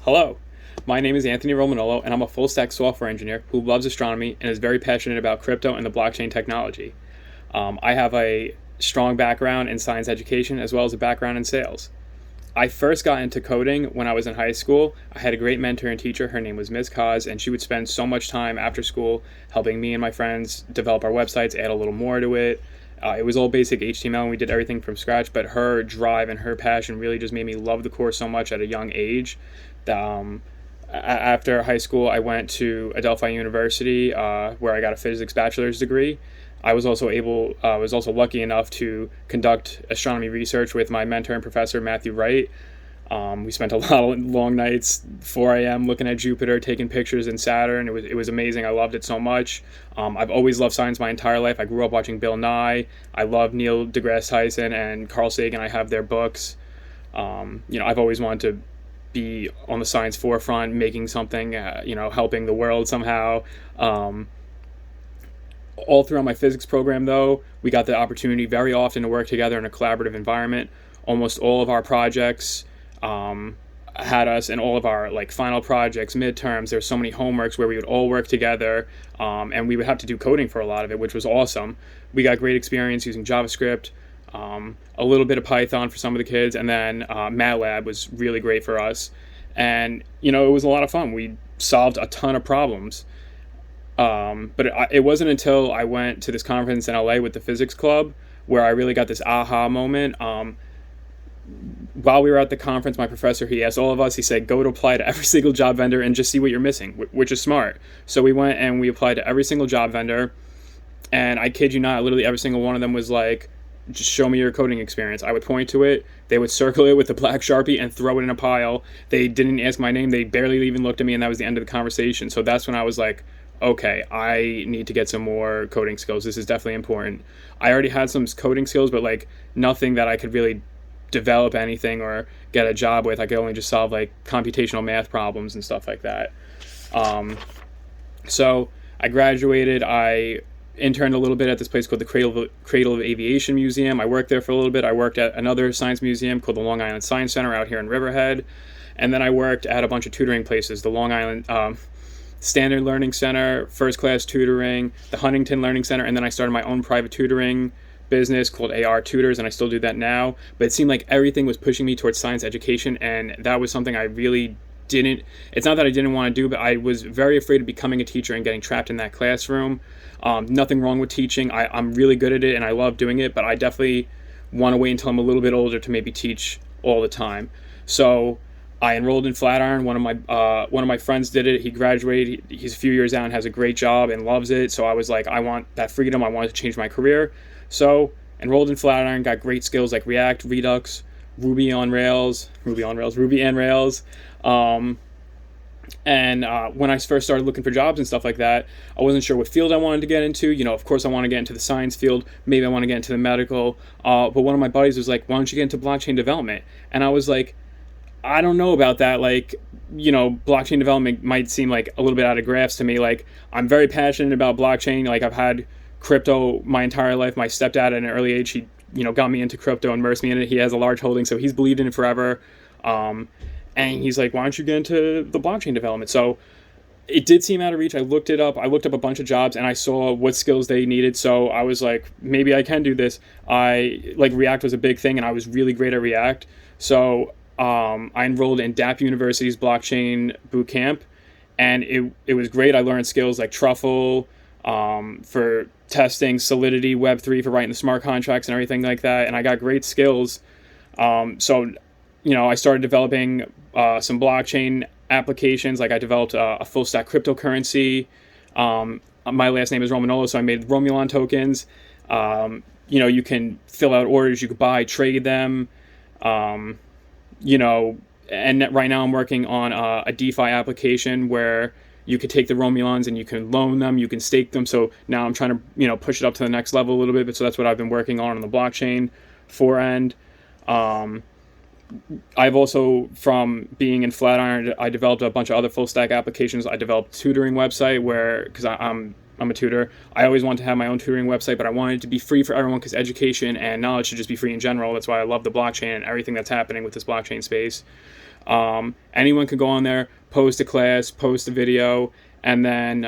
Hello, my name is Anthony Romanolo, and I'm a full stack software engineer who loves astronomy and is very passionate about crypto and the blockchain technology. I have a strong background in science education as well as a background in sales. I first got into coding when I was in high school. I had a great mentor and teacher. Her name was Ms. Kaz, and she would spend so much time after school helping me and my friends develop our websites, add a little more to it. It was all basic HTML, and we did everything from scratch, but her drive and her passion really just made me love the course so much at a young age. Um, After high school, I went to Adelphi University, where I got a physics bachelor's degree. I was also lucky enough to conduct astronomy research with my mentor and professor, Matthew Wright. We spent a lot of long nights, 4 a.m., looking at Jupiter, taking pictures in Saturn. It was amazing. I loved it so much. I've always loved science my entire life. I grew up watching Bill Nye. I love Neil deGrasse Tyson and Carl Sagan. I have their books. I've always wanted to be on the science forefront, making something, helping the world somehow. All throughout my physics program, though, we got the opportunity very often to work together in a collaborative environment. Almost all of our projects had us in all of our final projects, midterms. There's so many homeworks where we would all work together, and we would have to do coding for a lot of it, which was awesome. We got great experience using JavaScript, a little bit of Python for some of the kids, and then MATLAB was really great for us. And it was a lot of fun. We solved a ton of problems. But it wasn't until I went to this conference in LA with the physics club where I really got this aha moment. While we were at the conference, my professor, he asked all of us, he said, go to apply to every single job vendor and just see what you're missing, which is smart. So we went and we applied to every single job vendor. And I kid you not, literally every single one of them was like, just show me your coding experience. I would point to it. They would circle it with a black Sharpie and throw it in a pile. They didn't ask my name. They barely even looked at me, and that was the end of the conversation. So that's when I was like, okay, I need to get some more coding skills. This is definitely important. I already had some coding skills, but nothing that I could really develop anything or get a job with. I could only just solve computational math problems and stuff like that. So I graduated. I interned a little bit at this place called the Cradle of Aviation Museum. I worked there for a little bit. I worked at another science museum called the Long Island Science Center out here in Riverhead. And then I worked at a bunch of tutoring places, the Long Island Standard Learning Center, First Class Tutoring, the Huntington Learning Center, and then I started my own private tutoring business called AR Tutors, and I still do that now. But it seemed like everything was pushing me towards science education, and that was something I really didn't, it's not that I didn't want to do, but I was very afraid of becoming a teacher and getting trapped in that classroom. Nothing wrong with teaching. I'm really good at it, and I love doing it, but I definitely want to wait until I'm a little bit older to maybe teach all the time. So I enrolled in Flatiron. One of my friends did it. He graduated. He's a few years out and has a great job and loves it. So I was like, I want that freedom. I wanted to change my career. So enrolled in Flatiron. Got great skills like React, Redux, Ruby on Rails. And when I first started looking for jobs and stuff like that, I wasn't sure what field I wanted to get into. Of course, I want to get into the science field. Maybe I want to get into the medical. But one of my buddies was like, why don't you get into blockchain development? And I was like, I don't know about that. Blockchain development might seem like a little bit out of grasp to me. I'm very passionate about blockchain. I've had crypto my entire life. My stepdad at an early age, he, got me into crypto, immersed me in it. He has a large holding, so he's believed in it forever. And he's like, why don't you get into the blockchain development? So it did seem out of reach. I looked it up. I looked up a bunch of jobs, and I saw what skills they needed. So I was like, maybe I can do this. React was a big thing, and I was really great at React. So I enrolled in Dapp University's blockchain bootcamp, and it was great. I learned skills like Truffle for testing, Solidity, Web3 for writing the smart contracts and everything like that, and I got great skills. I started developing some blockchain applications. I developed a full stack cryptocurrency. My last name is Romanolo, so I made Romulan tokens. You can fill out orders, you could buy, trade them. And right now I'm working on a DeFi application where you could take the Romulans and you can loan them, you can stake them. So now I'm trying to, push it up to the next level a little bit. So that's what I've been working on the blockchain end. I've also, from being in Flatiron, I developed a bunch of other full stack applications. I developed a tutoring website because I'm a tutor. I always wanted to have my own tutoring website, but I wanted it to be free for everyone because education and knowledge should just be free in general. That's why I love the blockchain and everything that's happening with this blockchain space. Anyone can go on there, post a class, post a video, and then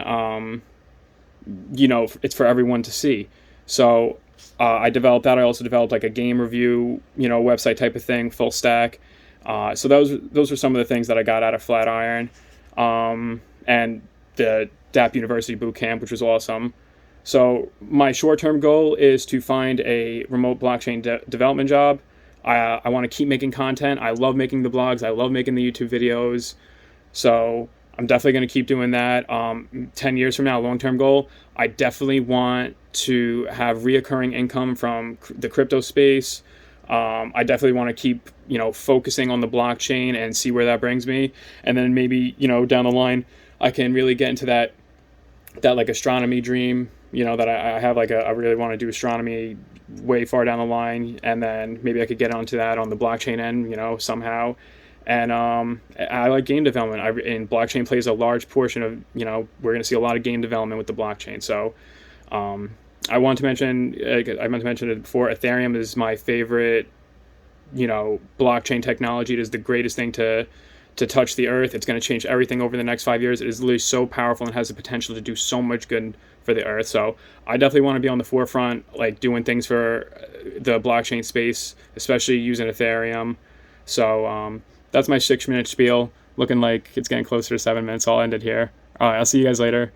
it's for everyone to see. So I developed that. I also developed like a game review, website type of thing, full stack. So those are some of the things that I got out of Flatiron, and the DAP University Boot Camp, which was awesome. So my short-term goal is to find a remote blockchain development job. I want to keep making content. I love making the blogs. I love making the YouTube videos. So I'm definitely going to keep doing that. 10 years from now, long-term goal, I definitely want to have reoccurring income from the crypto space. I definitely want to keep, focusing on the blockchain and see where that brings me. And then maybe, down the line, I can really get into that like astronomy dream, that I have like I really want to do astronomy way far down the line. And then maybe I could get onto that on the blockchain end, somehow. And I like game development. And blockchain plays a large portion of, we're going to see a lot of game development with the blockchain. So I meant to mention it before, Ethereum is my favorite, blockchain technology. It is the greatest thing to touch the earth. It's going to change everything over the next 5 years. It is literally so powerful and has the potential to do so much good for the earth. So I definitely want to be on the forefront, like doing things for the blockchain space, especially using Ethereum. So that's my 6-minute spiel. Looking like it's getting closer to 7 minutes. I'll end it here. All right, I'll see you guys later.